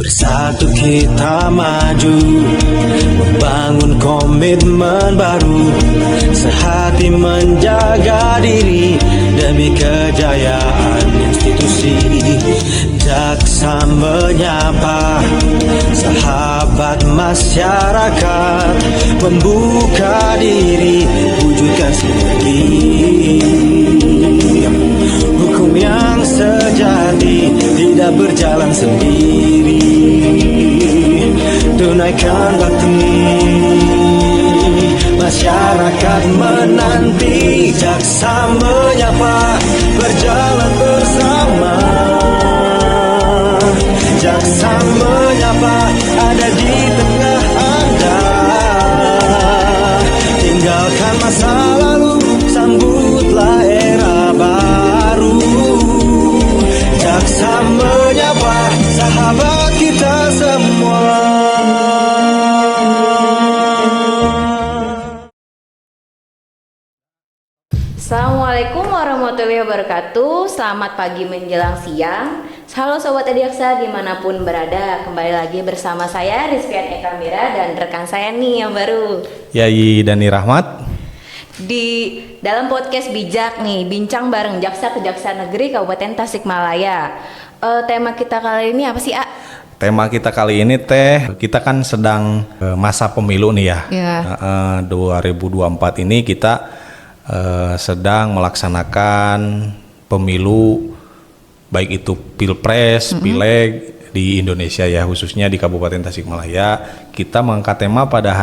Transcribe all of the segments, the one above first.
Bersatu kita maju, membangun komitmen baru, sehati menjaga diri demi kejayaan institusi. Jaksa menyapa sahabat masyarakat, membuka diri, wujudkan sinergi. Hukum yang sejati tidak berjalan sendiri. Tunaikan bakti, masyarakat menanti. Jaksa menyapa, berjalan bersama. Jaksa menyapa, ada di tengah Anda. Tinggalkan masa lalu, sambutlah era baru. Jaksa menyapa, sahabat kita semua. Assalamualaikum warahmatullahi wabarakatuh. Selamat pagi menjelang siang. Halo Sobat Adiaksa dimanapun berada. Kembali lagi bersama saya Rizfian Eka Mira dan rekan saya nih yang baru, Yayi Dani Rahmat. di dalam podcast Bijak nih, bincang bareng Jaksa Kejaksaan Negeri Kabupaten Tasikmalaya. Tema kita kali ini apa sih, A? Tema kita kali ini kita kan sedang masa pemilu nih ya. Ya. 2024 ini kita sedang melaksanakan pemilu, baik itu pilpres, pileg di Indonesia ya, khususnya di Kabupaten Tasikmalaya. Kita mengangkat tema pada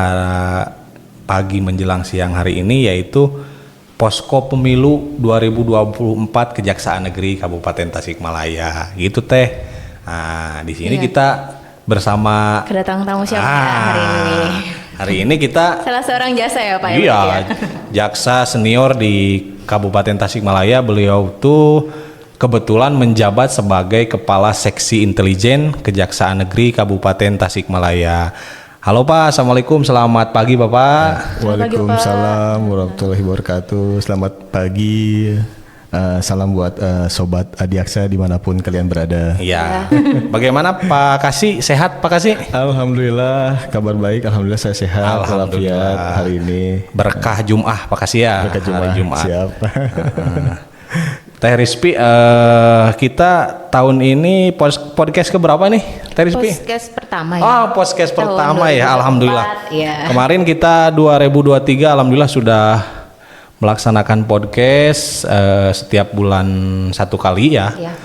pagi menjelang siang hari ini, yaitu Posko Pemilu 2024 Kejaksaan Negeri Kabupaten Tasikmalaya. Gitu Teh. Nah, di sini kita bersama Kedatangan tamu siapa hari ini? Hari ini kita Salah seorang jasa ya Pak? iya, jaksa senior di Kabupaten Tasikmalaya. Beliau tuh kebetulan menjabat sebagai Kepala Seksi Intelijen Kejaksaan Negeri Kabupaten Tasikmalaya. Halo Pak, Assalamualaikum, selamat pagi Bapak. Waalaikumsalam warahmatullahi wabarakatuh. Selamat pagi. Salam buat Sobat Adiaksa dimanapun kalian berada. Iya. Bagaimana Pak Kasih? Sehat Pak Kasih? Alhamdulillah, kabar baik. Alhamdulillah saya sehat. Alhamdulillah. Walafiat hari ini. Berkah Jum'ah Pak Kasih ya. Berkah Hari Jumat. Siap. Teh Rizpi, kita tahun ini podcast keberapa nih Teh Rizpi? Podcast pertama ya. Oh, podcast Tahun pertama ya, 2024, alhamdulillah. ya. Kemarin kita 2023 alhamdulillah sudah melaksanakan podcast setiap bulan satu kali ya. Ya.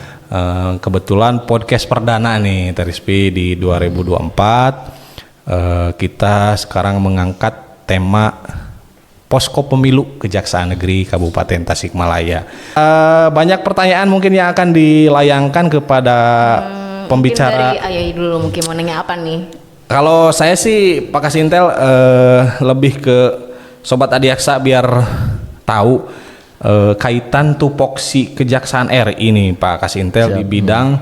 Kebetulan podcast perdana nih Teh Rizpi di 2024. Kita sekarang mengangkat tema Posko Pemilu Kejaksaan Negeri Kabupaten Tasikmalaya. Banyak pertanyaan mungkin yang akan dilayangkan kepada pembicara. Mungkin dari Ayai dulu, mungkin mau nanya apa nih? Kalau saya sih Pak Kasintel lebih ke Sobat Adiaksa biar tahu kaitan tupoksi Kejaksaan RI ini Pak Kasintel di bidang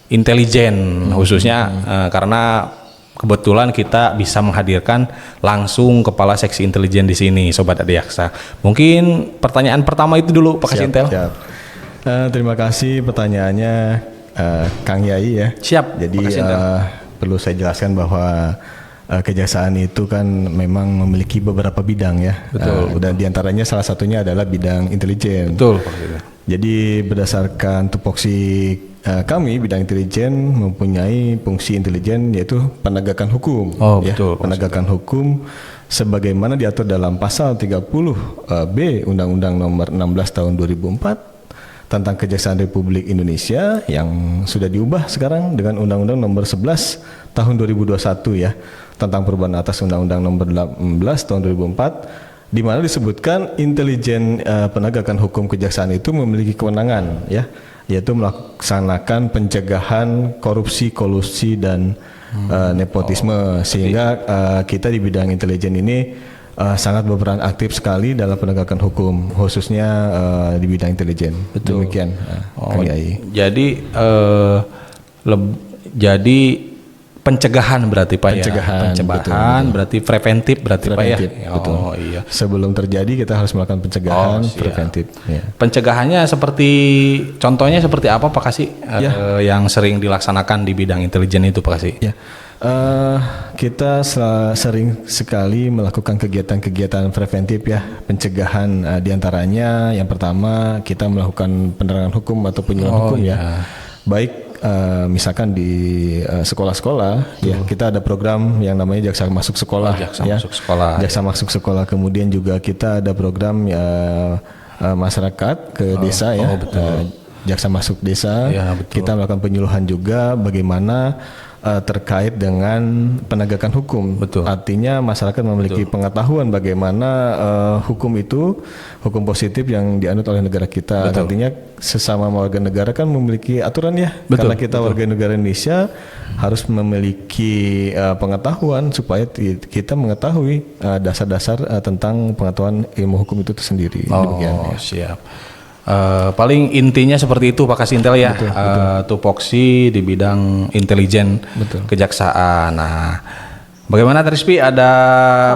intelijen khususnya karena kebetulan kita bisa menghadirkan langsung Kepala Seksi Intelijen di sini Sobat Adiaksa. Mungkin pertanyaan pertama itu dulu Pak Kasintel. Siap. Terima kasih pertanyaannya Kang Yai ya. Siap. Jadi Pak Kasintel. perlu saya jelaskan bahwa kejaksaan itu kan memang memiliki beberapa bidang ya. Betul. Dan diantaranya salah satunya adalah bidang intelijen. Betul Pak Kasintel. Jadi berdasarkan tupoksi kami bidang intelijen mempunyai fungsi intelijen yaitu penegakan hukum. Oh, betul, Pak penegakan hukum sebagaimana diatur dalam pasal 30 B Undang-Undang Nomor 16 Tahun 2004 tentang Kejaksaan Republik Indonesia yang sudah diubah sekarang dengan Undang-Undang Nomor 11 Tahun 2021 ya tentang perubahan atas Undang-Undang Nomor 18 Tahun 2004, di mana disebutkan intelijen penegakan hukum kejaksaan itu memiliki kewenangan ya, yaitu melaksanakan pencegahan korupsi, kolusi dan nepotisme, sehingga kita di bidang intelijen ini sangat berperan aktif sekali dalam penegakan hukum, khususnya di bidang intelijen. Betul. Demikian. Jadi jadi pencegahan berarti Pak Pencegahan, ya. betul. Berarti preventif berarti Preventif, Pak ya. betul. Oh iya. Sebelum terjadi kita harus melakukan pencegahan, siap. preventif. Ya. Pencegahannya contohnya seperti apa Pak Kasih yang sering dilaksanakan di bidang intelijen itu Pak Kasih? Ya, kita sering sekali melakukan kegiatan-kegiatan preventif ya, pencegahan diantaranya yang pertama kita melakukan penerangan hukum atau penyuluhan hukum ya, baik misalkan di sekolah-sekolah ya kita ada program yang namanya jaksa masuk sekolah jaksa masuk sekolah kemudian juga kita ada program masyarakat ke desa ya jaksa masuk desa kita melakukan penyuluhan juga bagaimana terkait dengan penegakan hukum. Artinya masyarakat memiliki pengetahuan bagaimana hukum positif yang dianut oleh negara kita. Artinya sesama warga negara kan memiliki aturan ya. Karena kita warga negara Indonesia harus memiliki pengetahuan supaya kita mengetahui dasar-dasar tentang pengetahuan ilmu hukum itu sendiri. Siap. Paling intinya seperti itu Pak Kasintel ya, tupoksi di bidang intelijen kejaksaan. Nah, bagaimana Trispi? Ada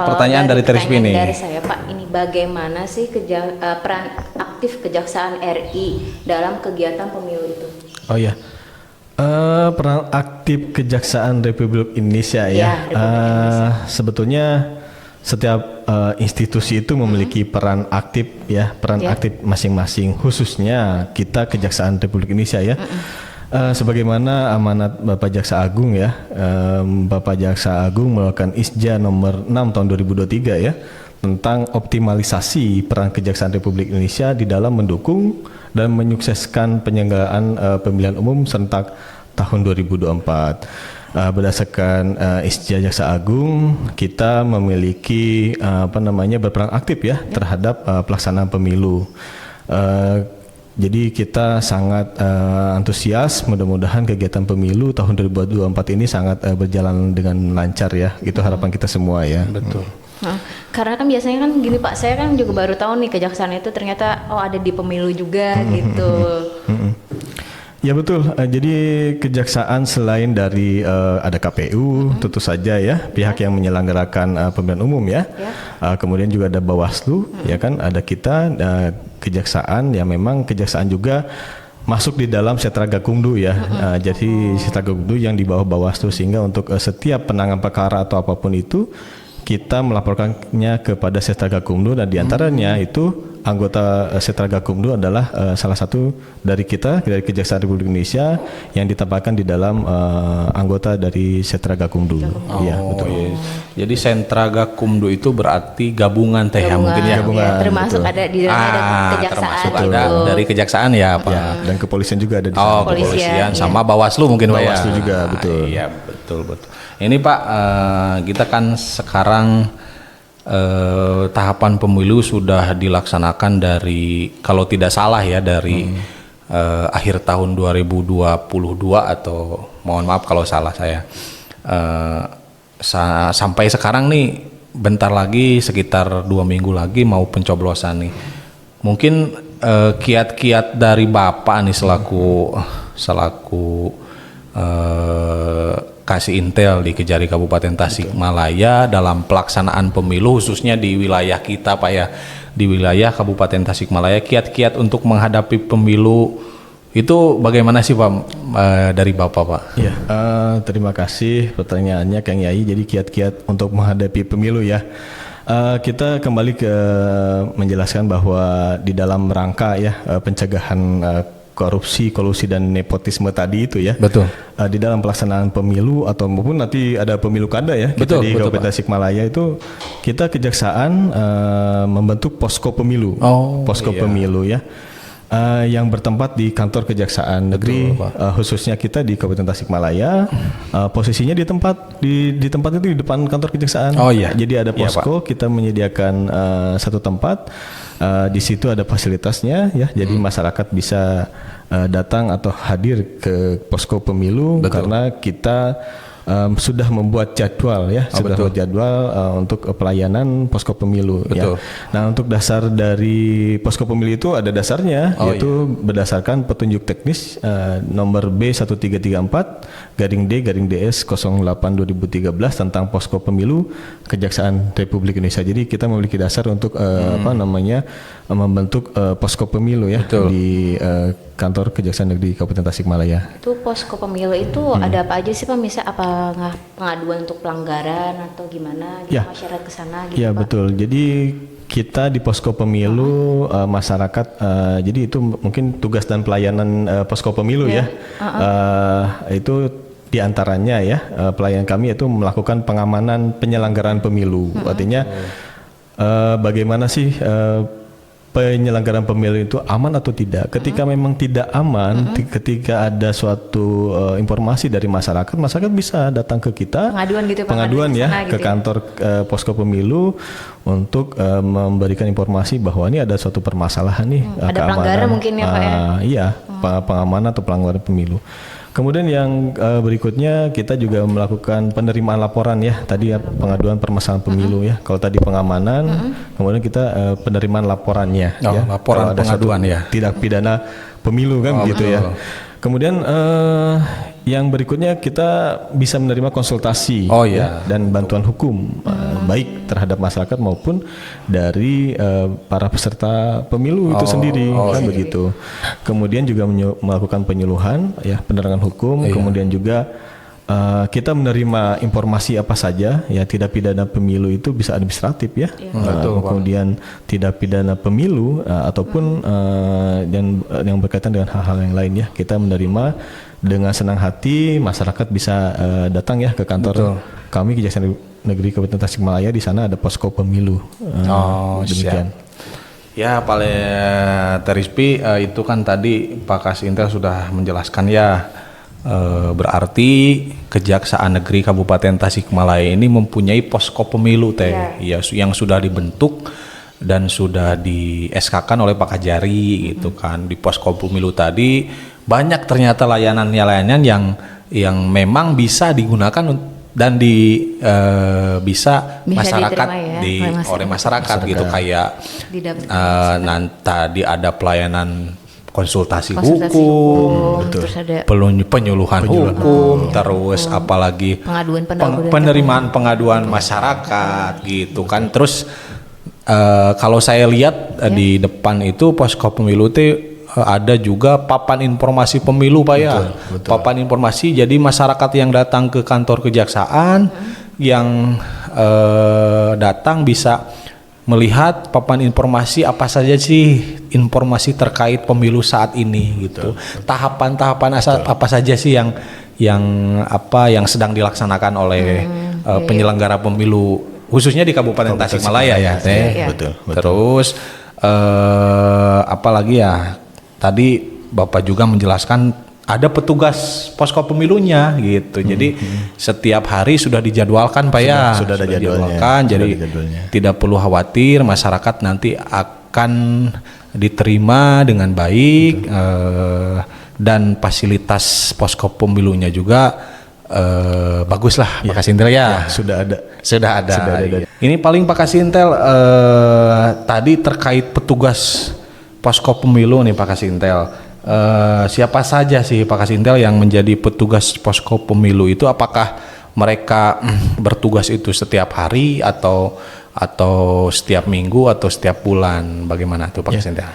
pertanyaan dari Trispi nih. Dari saya Pak, ini bagaimana sih peran aktif Kejaksaan RI dalam kegiatan pemilu itu? Oh ya, peran aktif Kejaksaan Republik Indonesia ya. Sebetulnya setiap institusi itu memiliki peran aktif ya, aktif masing-masing. Khususnya kita Kejaksaan Republik Indonesia ya. Sebagaimana amanat Bapak Jaksa Agung ya, Bapak Jaksa Agung melakukan Isja nomor 6 tahun 2023 ya, tentang optimalisasi peran Kejaksaan Republik Indonesia di dalam mendukung dan menyukseskan penyelenggaraan pemilihan umum serentak tahun 2024. Berdasarkan Isja Jaksa Agung, kita memiliki berperan aktif ya terhadap pelaksanaan pemilu. Jadi kita sangat antusias, mudah-mudahan kegiatan pemilu tahun 2024 ini sangat berjalan dengan lancar ya. Itu harapan kita semua ya. Betul. Nah, karena kan biasanya kan gini Pak, saya kan juga baru tahu nih kejaksaan itu ternyata ada di pemilu juga gitu. Ya betul. Jadi kejaksaan selain dari ada KPU, tentu saja ya pihak yang menyelenggarakan pemilihan umum ya. Kemudian juga ada Bawaslu, ya kan. Ada kita kejaksaan ya, memang kejaksaan juga masuk di dalam Setra Gakumdu ya. Jadi Setra Gakumdu yang di bawah Bawaslu, sehingga untuk setiap penanganan perkara atau apapun itu kita melaporkannya kepada Setra Gakumdu, dan diantaranya itu anggota Setra Gakumdu adalah salah satu dari kita, dari Kejaksaan Republik Indonesia yang ditempatkan di dalam anggota dari Setra Gakumdu. Iya, betul. Iya. Jadi Sentra Gakumdu itu berarti gabungan teh ya, mungkin ya. Gabungan, termasuk betul. Ada di dalamnya ada kejaksaan. Termasuk ada dari kejaksaan ya Pak. Ya, dan kepolisian juga ada di sana. Kepolisian sama Bawaslu mungkin Pak ya. Bawaslu juga, betul. Iya, betul. Ini Pak, kita kan sekarang tahapan pemilu sudah dilaksanakan dari, kalau tidak salah ya, dari akhir tahun 2022 atau mohon maaf kalau salah saya, sampai sekarang nih bentar lagi, sekitar 2 minggu lagi mau pencoblosan nih. Mungkin kiat-kiat dari Bapak nih selaku kasih intel di Kejari Kabupaten Tasikmalaya dalam pelaksanaan pemilu, khususnya di wilayah kita Pak ya, di wilayah Kabupaten Tasikmalaya, kiat-kiat untuk menghadapi pemilu itu bagaimana sih Pak, dari Bapak Pak? Ya, terima kasih pertanyaannya Kang Yai. Jadi kiat-kiat untuk menghadapi pemilu ya, kita kembali ke menjelaskan bahwa di dalam rangka ya pencegahan korupsi, kolusi dan nepotisme tadi itu ya. Betul. Di dalam pelaksanaan pemilu atau maupun nanti ada pemilu kada ya. Kita di Kabupaten Tasikmalaya itu kita kejaksaan membentuk posko pemilu. Pemilu ya. Yang bertempat di kantor Kejaksaan Negeri, khususnya kita di Kabupaten Tasikmalaya. Posisinya di tempat itu di depan kantor Kejaksaan. Jadi ada posko, kita menyediakan satu tempat. Di situ ada fasilitasnya ya, jadi masyarakat bisa datang atau hadir ke posko pemilu. Betul. Karena kita sudah membuat jadwal ya, sudah betul. membuat jadwal untuk pelayanan posko pemilu. Betul. Ya. Nah, untuk dasar dari posko pemilu itu ada dasarnya, yaitu berdasarkan petunjuk teknis nomor B1334/D/DS 08/2013 tentang posko pemilu Kejaksaan Republik Indonesia. Jadi kita memiliki dasar untuk membentuk posko pemilu ya. Betul. Di kantor Kejaksaan Negeri Kabupaten Tasikmalaya. Itu posko pemilu itu ada apa aja sih Pak? Misal apa pengaduan untuk pelanggaran atau gimana gitu, Ya. masyarakat ke sana gitu Ya Pak? betul. Jadi kita di posko pemilu masyarakat, jadi itu mungkin tugas dan pelayanan posko pemilu ya. Itu diantaranya ya pelayanan kami itu melakukan pengamanan penyelenggaraan pemilu. Artinya bagaimana sih penyelenggaraan pemilu itu aman atau tidak. Ketika memang tidak aman, ketika ada suatu informasi dari masyarakat bisa datang ke kita, Pengaduan gitu ya, Pak, pengaduan ngadu ke ya sana ke gitu ya. kantor posko pemilu untuk memberikan informasi bahwa ini ada suatu permasalahan nih, ada pelanggaran mungkin ya, Pak, ya? Iya, pengamanan atau pelanggaran pemilu. Kemudian yang berikutnya kita juga melakukan penerimaan laporan ya, tadi ya pengaduan permasalahan pemilu ya. Kalau tadi pengamanan, kemudian kita penerimaan laporannya ya. Laporan Kalau ada pengaduan suatu ya. tindak pidana pemilu kan gitu ya. Kemudian yang berikutnya kita bisa menerima konsultasi ya, dan bantuan hukum baik terhadap masyarakat maupun dari para peserta pemilu itu sendiri kan begitu. Kemudian juga melakukan penyuluhan ya, penerangan hukum, kemudian juga kita menerima informasi apa saja ya, tidak pidana pemilu itu bisa administratif ya. Kemudian tidak pidana pemilu ataupun yang berkaitan dengan hal-hal yang lain ya, kita menerima dengan senang hati. Masyarakat bisa datang ya ke kantor kami Kejaksaan Negeri Kabupaten Tasikmalaya, di sana ada posko pemilu. Demikian. Ya, Pak Terispi, itu kan tadi Pak Kasintel sudah menjelaskan ya. Berarti Kejaksaan Negeri Kabupaten Tasikmalaya ini mempunyai posko pemilu ya, yang sudah dibentuk dan sudah di SK-kan oleh Pak Kajari gitu kan. Di posko pemilu tadi banyak ternyata layanan-layanan yang memang bisa digunakan dan bisa masyarakat oleh masyarakat gitu, kayak tadi ada pelayanan konsultasi hukum, terus ada penyuluhan hukum, terus apalagi penerimaan pengaduan masyarakat gitu kan. Terus kalau saya lihat di depan itu posko pemilu itu ada juga papan informasi pemilu Pak ya. Papan informasi, jadi masyarakat yang datang ke kantor kejaksaan yang datang bisa melihat papan informasi apa saja sih informasi terkait pemilu saat ini gitu. Tahapan-tahapan apa saja sih yang sedang dilaksanakan oleh penyelenggara pemilu khususnya di Kabupaten Tasikmalaya ya. Betul. Terus apalagi ya, tadi Bapak juga menjelaskan ada petugas posko pemilunya gitu. Jadi setiap hari sudah dijadwalkan Pak ya. Sudah ada jadwalnya. Jadi tidak perlu khawatir, masyarakat nanti akan diterima dengan baik, dan fasilitas posko pemilunya juga bagus lah Pak Kasintel ya. Sudah ada. Ini paling Pak Kasintel tadi terkait petugas posko pemilu nih Pak Kasintel. Siapa saja sih Pak Kasintel yang menjadi petugas posko pemilu itu? Apakah mereka bertugas itu setiap hari atau setiap minggu atau setiap bulan? Bagaimana tuh Pak Kasintel?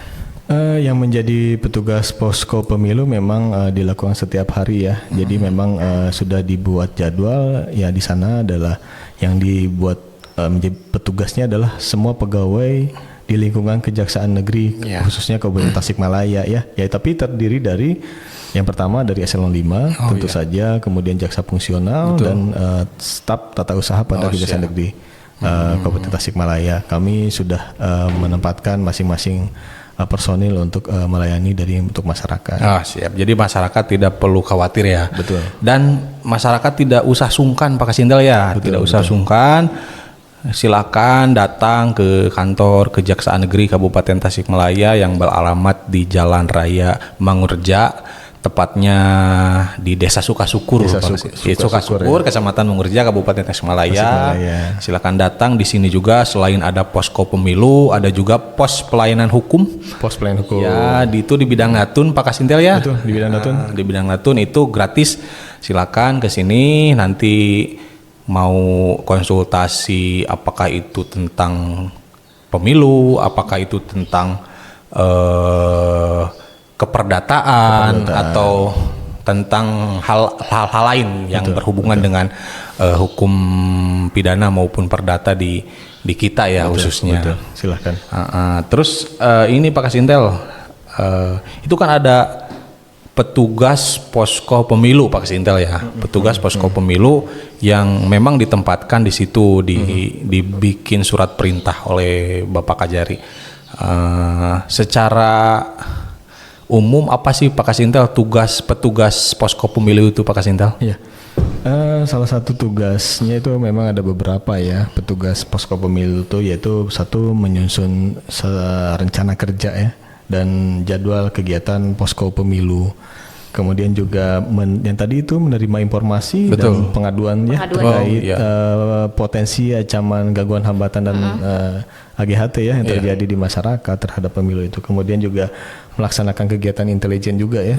Yang menjadi petugas posko pemilu memang dilakukan setiap hari ya. Jadi memang sudah dibuat jadwal ya. Di sana adalah yang dibuat menjadi petugasnya adalah semua pegawai di lingkungan Kejaksaan Negeri khususnya Kabupaten Tasikmalaya ya. Tapi terdiri dari yang pertama dari eselon 5 tentu saja, kemudian jaksa fungsional dan staf tata usaha pada Kejaksaan Negeri Kabupaten Tasikmalaya. Kami sudah menempatkan masing-masing personil untuk melayani untuk masyarakat. Siap. Jadi masyarakat tidak perlu khawatir ya. Betul. Dan masyarakat tidak usah sungkan Pak Kasintel ya. Tidak usah sungkan. Silakan datang ke kantor Kejaksaan Negeri Kabupaten Tasikmalaya yang beralamat di Jalan Raya Mangurja, tepatnya di Desa Sukasukur, Desa Pak. Di Sukasukur, Sukasukur, Kecamatan Mungurja, Kabupaten Tasikmalaya. Silakan datang. Di sini juga selain ada posko pemilu, ada juga pos pelayanan hukum. Pos pelayanan hukum. Ya, itu di bidang Natun, Pak Kasintel ya. Betul, di bidang Natun. Di bidang Natun itu gratis. Silakan ke sini, nanti mau konsultasi apakah itu tentang pemilu, apakah itu tentang keperdataan atau tentang hal-hal lain yang berhubungan dengan hukum pidana maupun perdata di kita ya, khususnya. Betul. Silahkan. Terus ini Pak Kasintel, itu kan ada petugas posko pemilu Pak Kasintel ya, petugas posko pemilu yang memang ditempatkan di situ, dibikin surat perintah oleh Bapak Kajari. Secara umum apa sih Pak Kasintel petugas posko pemilu itu Pak Kasintel? Iya. Salah satu tugasnya itu memang ada beberapa ya, petugas posko pemilu itu, yaitu satu menyusun rencana kerja ya dan jadwal kegiatan posko pemilu. Kemudian juga yang tadi itu menerima informasi dan pengaduan ya terkait potensi ancaman, gangguan, hambatan dan AGHT ya yang terjadi di masyarakat terhadap pemilu itu. Kemudian juga melaksanakan kegiatan intelijen juga ya,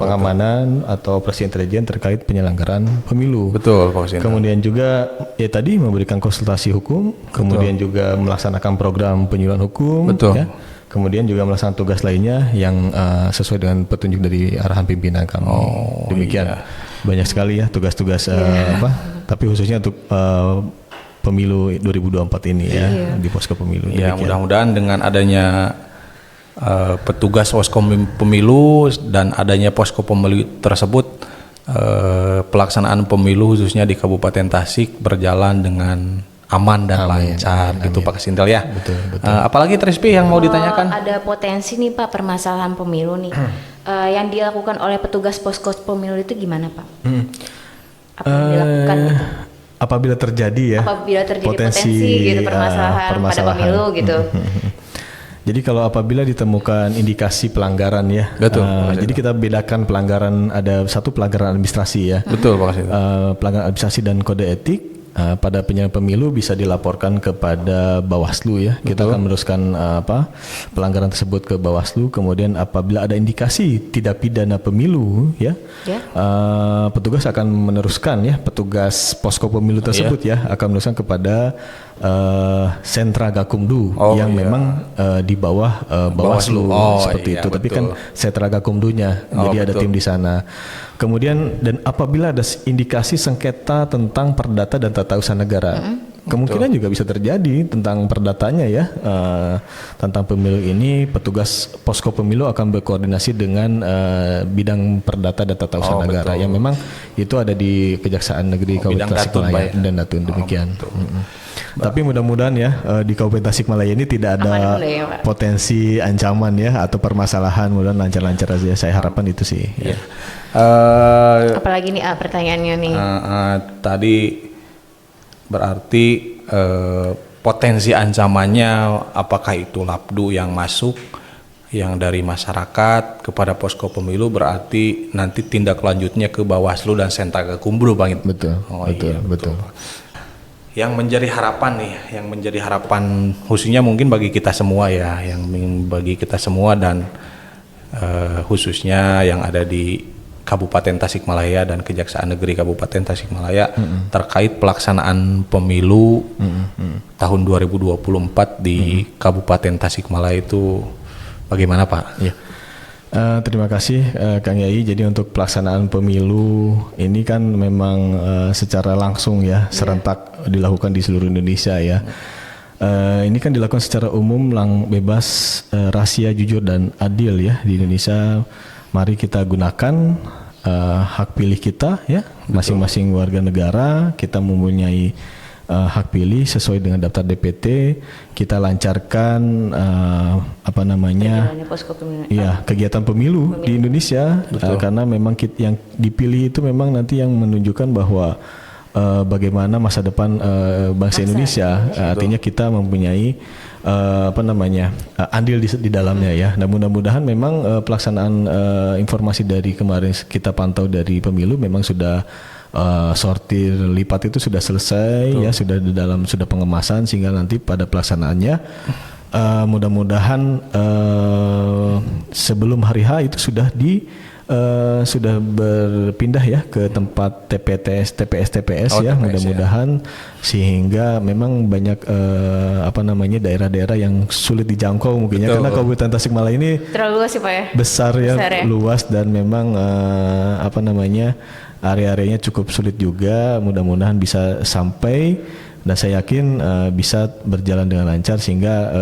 pengamanan atau operasi intelijen terkait penyelenggaraan pemilu. Betul, Pak Kasintel. Kemudian juga ya tadi memberikan konsultasi hukum, kemudian juga melaksanakan program penyuluhan hukum. Betul. Ya. Kemudian juga melaksanakan tugas lainnya yang sesuai dengan petunjuk dari arahan pimpinan kami. Demikian. Banyak sekali ya tugas-tugas tapi khususnya untuk pemilu 2024 ini ya di posko pemilu. Ya, mudah-mudahan dengan adanya petugas posko pemilu dan adanya posko pemilu tersebut, pelaksanaan pemilu khususnya di Kabupaten Tasik berjalan dengan aman dan lancar gitu Pak Kasintel ya. Betul. Apalagi Trispi yang mau ditanyakan? Ada potensi nih Pak permasalahan pemilu nih yang dilakukan oleh petugas posko pemilu itu gimana Pak? Apa yang dilakukan gitu? Apabila terjadi potensi gitu permasalahan pada pemilu gitu. Jadi kalau apabila ditemukan indikasi pelanggaran ya, jadi kita bedakan pelanggaran, ada satu pelanggaran administrasi ya. Betul Pak Kasintel. Pelanggaran administrasi dan kode etik. Pada penyelenggara pemilu bisa dilaporkan kepada Bawaslu ya. Kita akan meneruskan pelanggaran tersebut ke Bawaslu. Kemudian apabila ada indikasi tidak pidana pemilu ya, petugas akan meneruskan ya, petugas posko pemilu tersebut ya akan meneruskan kepada sentra Gakumdu yang memang di bawah Bawaslu seperti itu. Tapi kan sentra Gakumdunya, jadi ada tim di sana. Kemudian dan apabila ada indikasi sengketa tentang perdata dan tata usaha negara, kemungkinan juga bisa terjadi tentang perdatanya ya, tentang pemilu ini, petugas posko pemilu akan berkoordinasi dengan bidang perdata dan tata usaha negara yang memang itu ada di Kejaksaan Negeri Kabupaten Tasikmalaya dan Natun, demikian. Tapi mudah-mudahan ya di Kabupaten Tasikmalaya ini tidak ada potensi ancaman ya atau permasalahan, mudah-mudahan lancar-lancar aja. Saya harapkan itu sih. Ya. Apalagi nih pertanyaannya nih. Tadi berarti potensi ancamannya apakah itu lapdu yang masuk yang dari masyarakat kepada posko pemilu, berarti nanti tindak lanjutnya ke Bawaslu dan sentra Gakumdu Bang. Betul. Betul. Yang menjadi harapan nih, yang menjadi harapan khususnya mungkin bagi kita semua ya, yang bagi kita semua dan khususnya yang ada di Kabupaten Tasikmalaya dan Kejaksaan Negeri Kabupaten Tasikmalaya terkait pelaksanaan pemilu tahun 2024 di Kabupaten Tasikmalaya itu bagaimana Pak? Ya. Terima kasih Kang Yai. Jadi untuk pelaksanaan pemilu ini kan memang secara langsung ya serentak dilakukan di seluruh Indonesia ya. Ini kan dilakukan secara umum, bebas, rahasia, jujur dan adil ya di Indonesia. Mari kita gunakan hak pilih kita ya, masing-masing warga negara kita mempunyai hak pilih sesuai dengan daftar DPT. Kita lancarkan kegiatan pemilu di Indonesia karena memang yang dipilih itu memang nanti yang menunjukkan bahwa bagaimana masa depan bangsa Indonesia. Artinya kita mempunyai andil di dalamnya ya. Nah, mudah-mudahan memang pelaksanaan informasi dari kemarin kita pantau dari pemilu memang sudah sortir lipat itu sudah selesai. Betul. Ya, sudah pengemasan sehingga nanti pada pelaksanaannya mudah-mudahan sebelum hari H itu sudah berpindah ya ke tempat TPS ya, mudah-mudahan sehingga memang banyak daerah-daerah yang sulit dijangkau mungkin ya, karena Kabupaten Tasikmalaya ini terlalu luas sih Pak ya, besar ya, luas dan memang area-areanya cukup sulit juga. Mudah-mudahan bisa sampai dan saya yakin bisa berjalan dengan lancar sehingga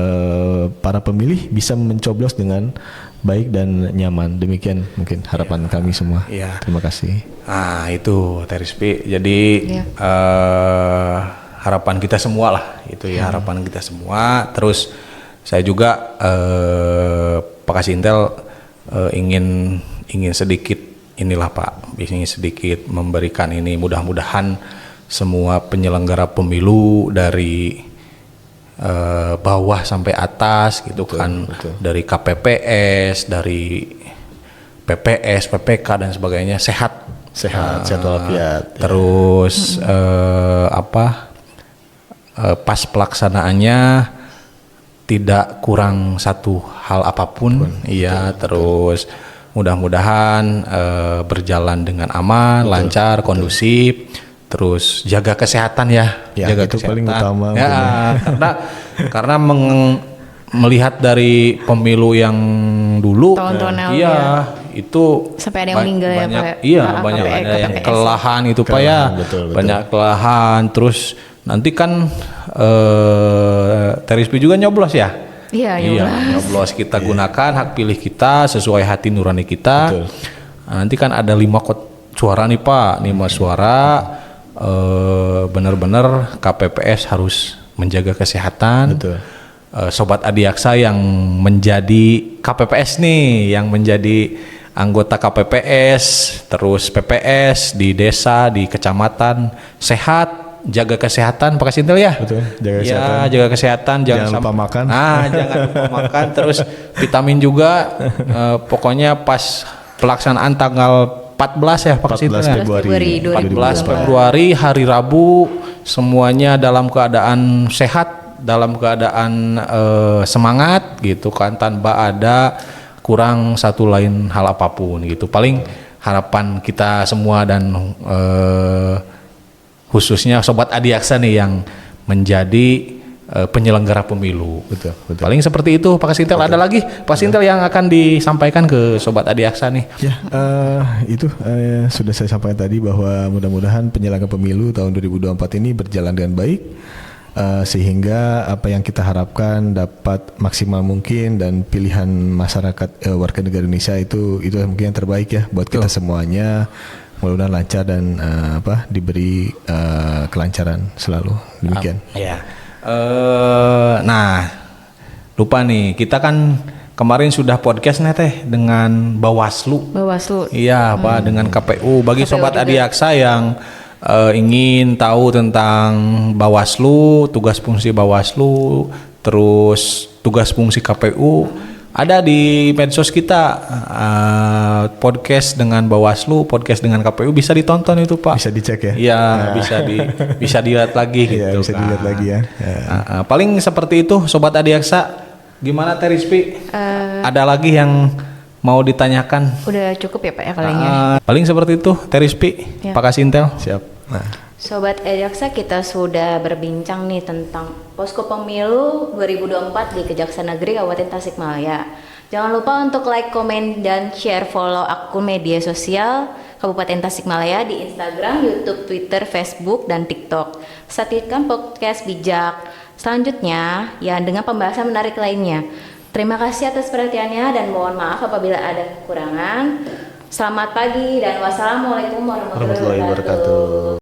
para pemilih bisa mencoblos dengan baik dan nyaman. Demikian mungkin harapan kami semua. Terima kasih. Itu Terispi. Jadi harapan kita semua lah itu ya, harapan kita semua. Terus saya juga Pak Kasintel ingin sedikit inilah Pak, ingin sedikit memberikan ini, mudah-mudahan semua penyelenggara pemilu dari bawah sampai atas gitu, betul. Dari KPPS, dari PPS, PPK dan sebagainya sehat walafiat. Terus pas pelaksanaannya tidak kurang satu hal apapun. Terus mudah-mudahan berjalan dengan aman, lancar, kondusif. Terus jaga kesehatan jaga itu kesehatan. Paling utama. Karena melihat dari pemilu yang dulu, itu sampai ada yang meninggal banyak ada yang kelelahan itu Pak ya, betul. Banyak kelelahan. Terus nanti kan Terispi juga nyoblos ya. Iya, nyoblos kita gunakan hak pilih kita sesuai hati nurani kita. Betul. Nanti kan ada 5 suara nih Pak, 5 suara. Benar-benar KPPS harus menjaga kesehatan. Betul. Sobat Adiaksa yang menjadi KPPS nih, yang menjadi anggota KPPS, terus PPS di desa, di kecamatan, sehat, jaga kesehatan Pak Kasintel ya. Betul, jaga kesehatan, jangan lupa makan. Jangan lupa makan, terus vitamin juga. Pokoknya pas pelaksanaan tanggal 14 ya Pak Kasintel. 14 Februari hari Rabu, semuanya dalam keadaan sehat, dalam keadaan semangat gitu kan, tanpa ada kurang satu lain hal apapun gitu. Paling harapan kita semua dan khususnya Sobat Adiaksa nih yang menjadi penyelenggara pemilu. Betul. Paling seperti itu Pak Kasintel. Ada lagi Pak Kasintel yang akan disampaikan ke Sobat Adiaksa nih? Itu sudah saya sampaikan tadi bahwa mudah-mudahan penyelenggaraan pemilu tahun 2024 ini berjalan dengan baik, sehingga apa yang kita harapkan dapat maksimal mungkin dan pilihan masyarakat warga negara Indonesia itu mungkin yang terbaik ya buat kita semuanya. Mudah-mudahan lancar dan diberi kelancaran selalu. Demikian. Lupa nih, kita kan kemarin sudah podcast nih Teh dengan Bawaslu. Iya Pak, dengan KPU. Bagi Sobat Adiaksa yang ingin tahu tentang Bawaslu, tugas fungsi Bawaslu, terus tugas fungsi KPU, ada di medsos kita, podcast dengan Bawaslu, podcast dengan KPU, bisa ditonton itu Pak. Bisa dicek ya? Iya, bisa dilihat lagi gitu. Bisa dilihat lagi ya. Paling seperti itu Sobat Adiaksa. Gimana Terispi? Ada lagi yang mau ditanyakan? Udah cukup ya Pak ya palingnya. Paling seperti itu Terispi, Pak Kasintel. Siap. Sobat Adiaksa, kita sudah berbincang nih tentang posko pemilu 2024 di Kejaksaan Negeri Kabupaten Tasikmalaya. Jangan lupa untuk like, komen, dan share, follow akun media sosial Kabupaten Tasikmalaya di Instagram, YouTube, Twitter, Facebook, dan TikTok. Saksikan podcast bijak selanjutnya ya dengan pembahasan menarik lainnya. Terima kasih atas perhatiannya dan mohon maaf apabila ada kekurangan. Selamat pagi dan wassalamualaikum warahmatullahi wabarakatuh.